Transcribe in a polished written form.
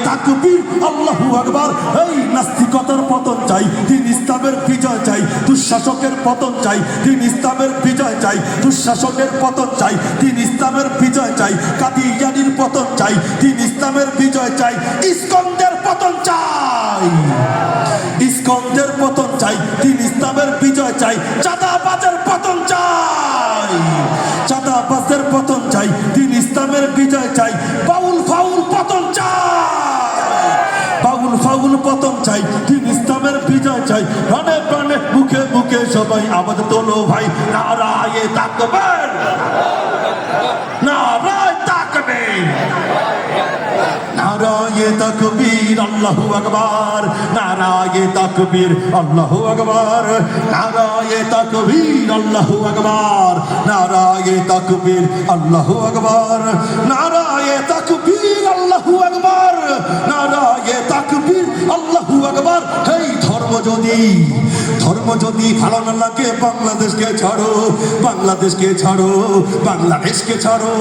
তাকবীর, আল্লাহু আকবার। এই নাস্তিকতার পতন চাই, দিন ইসলামের বিজয় চাই, দুঃশাসকের পতন চাই, দিন ইসলামের বিজয় চাই, দুঃশাসকের পতন চাই, দিন ইসলামের বিজয় চাই, কাদিয়ানির পতন চাই, দিন ইসলামের বিজয় চাই, ইসকন্দের পতন চাই, ইসকন্দের পতন চাই, দিন ইসলামের বিজয় চাই, চাঁদাবাজের পতন চাই, চাঁদাবাজের পতন চাই, দিন ইসলামের বিজয় চাই, বাউল ফাউল পতন চাই, বাউল ফাউল পতন চাই, দিন ইসলামের বিজয় চাই। প্রাণে প্রাণে মুখে মুখে সবাই আওয়াজ তোলো ভাই, নারায়ে তাকবীর, নারায়ে তাকবীর, নারায়ে তাকবীর, আল্লাহু আকবার, নারায়ে তাকবীর, আল্লাহু আকবার, নারায়ে তাকবীর, আল্লাহু আকবার, নারায়ে তাকবীর, আল্লাহু আকবার, নারায়ে তাকবীর, আল্লাহু আকবার, নারায়ে তাকবীর, আল্লাহু আকবার। এই ধর্ম যদি ভালো না লাগে, বাংলাদেশকে ছাড়ো, বাংলাদেশকে ছাড়ো, বাংলাদেশকে ছাড়ো।